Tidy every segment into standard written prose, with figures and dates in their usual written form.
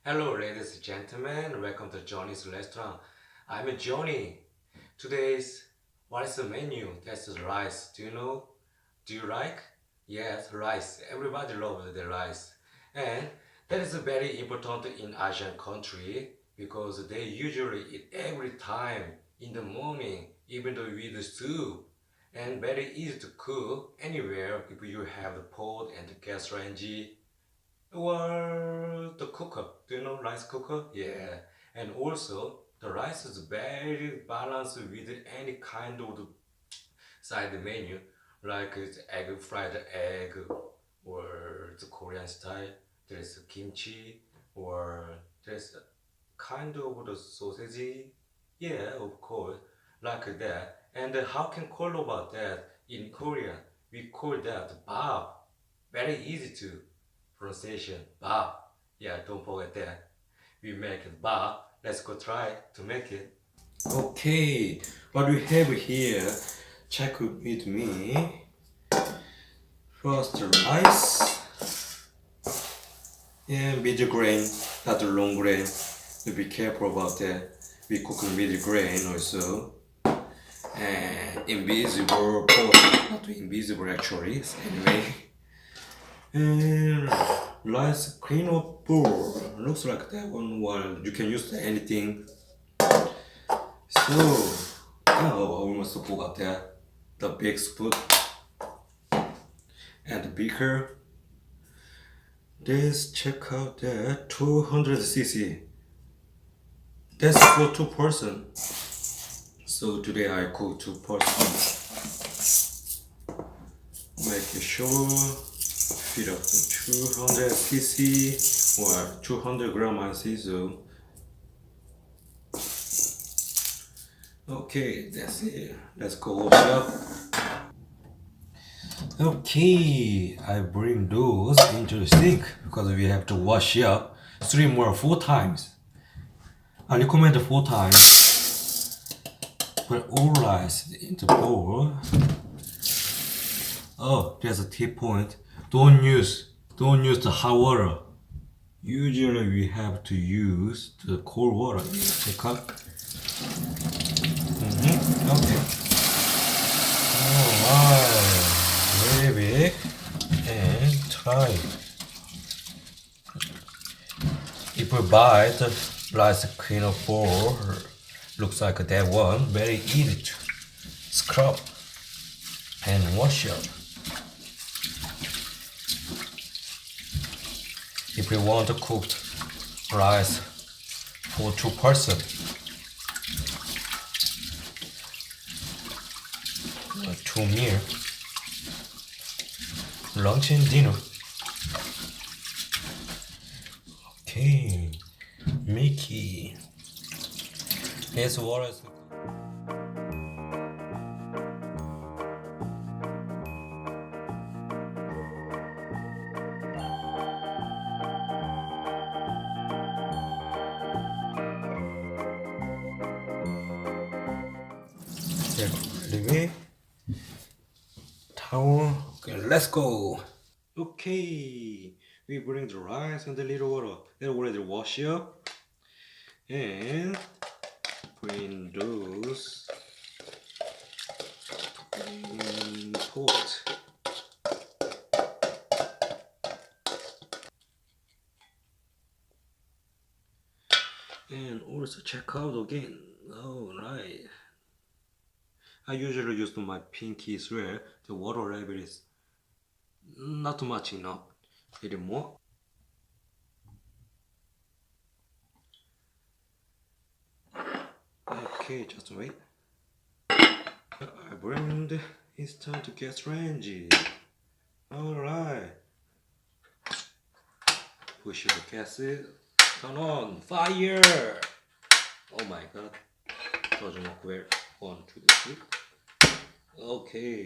Hello, ladies and gentlemen. Welcome to Johnny's restaurant. I'm Johnny. Today's what is the menu? That's the rice. Do you know? Do you like? Yes, rice. Everybody loves the rice, and that is very important in Asian country because they usually eat every time in the morning, even though with soup. And very easy to cook anywhere if you have the pot and the gas range or the cooker. Do you know rice cooker? Yeah. And also the rice is very balanced with any kind of the side menu, like it's egg fried egg or the Korean style. There's kimchi or there's kind of the sausage. Yeah, of course, like that. And how can call about that in Korea? We call that bab. Very easy to pronunciation. Bab. Yeah, don't forget that. We make it bab. Let's go try to make it. Okay, what we have here, check with me. First rice and mid grain, not the long grain. Be careful about that. We cook mid grain also. And invisible pot, not invisible actually. Anyway, and rice clean up bowl. Looks like that one. Well, you can use anything. So now we must forgot that the big spoon and the beaker. Let's check out that 200 cc. That's for 2 person. So today I cook 2 person. Make sure fill up the 200 cc or 200 gram I see so. Okay, that's it. Let's go wash up. Okay, I bring those into the sink because we have to wash up 4 times. I recommend 4 times. Put all rice into bowl. Oh, there's a tip point. Don't use the hot water. Usually we have to use the cold water. Check out. Okay. Alright. Very big and try. If you buy the rice cleaner bowl, looks like that one, very easy to scrub and wash up. If you want to cook rice for 2 person, 2 meal, lunch and dinner. Okay, Mickey. Here's water. Anyway, towel. Okay, let's go. Okay, we bring the rice and the little water. They already wash up and bring those in pot. And also check out again. Alright. I usually use my pinky swear the water level is not much enough. A little more. Okay, just wait. I burned. It's time to get range. Alright. Push the gas. Turn on. Fire! Oh my god. Doesn't work well. 1, 2, 3. Okay.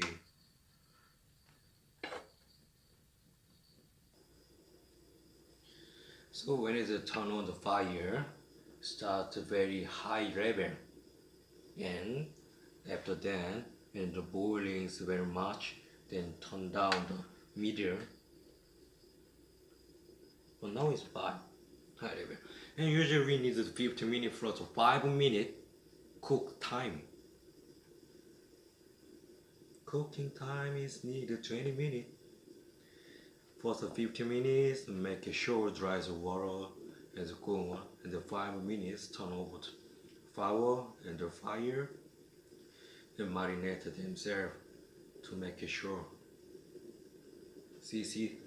So when it turn on the fire, start a very high level, and after that, when the boiling is very much, then turn down the medium. But now it's fine, high level. And usually we need 15 minutes plus 5 minutes cook time. Cooking time is needed 20 minutes. For the 15 minutes, make sure dry the water and the cool, and the 5 minutes turn over the flour and the fire and marinate themselves to make sure. See.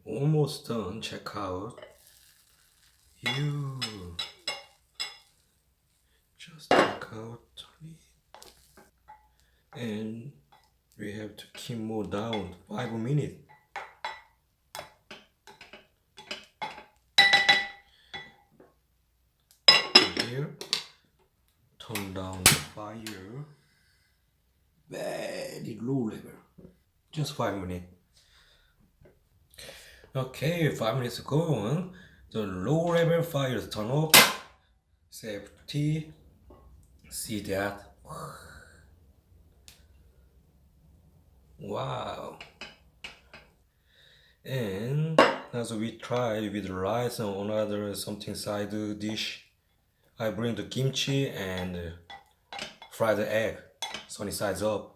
Almost done. Check out. You just check out, and we have to keep more down 5 minutes. Here, turn down the fire. Very low level. Just 5 minutes. Okay, 5 minutes ago, the low level fire turn off. Safety. See that? Wow. And as we try with rice and another something side dish, I bring the kimchi and fry the egg, sunny sides up.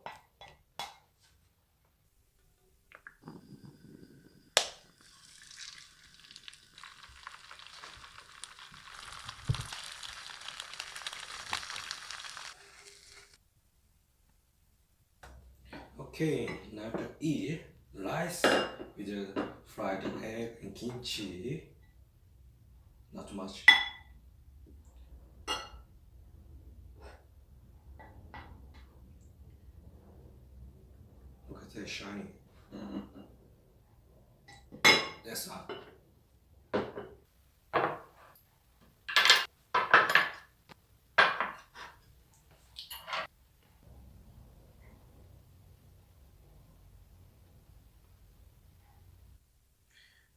Okay, now to eat rice with the fried egg and kimchi. Not too much. Look at that shiny. That's hot.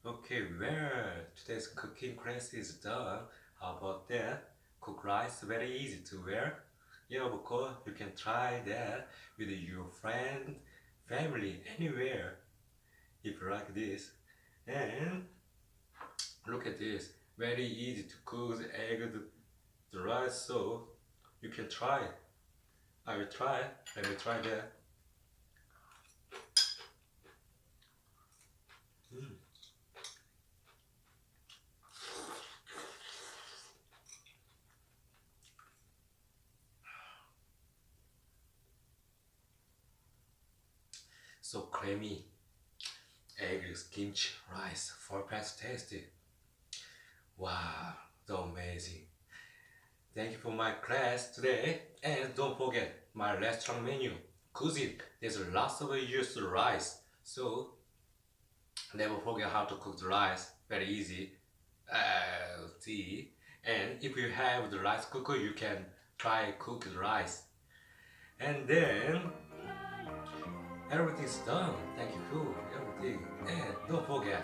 Okay, well, today's cooking class is done. How about that? Cook rice very easy to wear. Yeah, of course, you can try that with your friend, family, anywhere if you like this. And look at this, very easy to cook the egg, the rice, so you can try it. I will try. Let me try that. So creamy. Egg, kimchi, rice, four past tasty. Wow, so amazing. Thank you for my class today. And don't forget my restaurant menu. Cuisine. There's lots of used rice. So never forget how to cook the rice. Very easy. See. And if you have the rice cooker, you can try cook the rice. And then everything's done. Thank you for everything. And don't forget,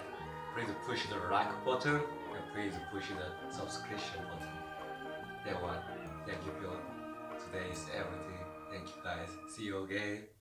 please push the like button and please push the subscription button. That one. Thank you for today's everything. Thank you guys. See you again.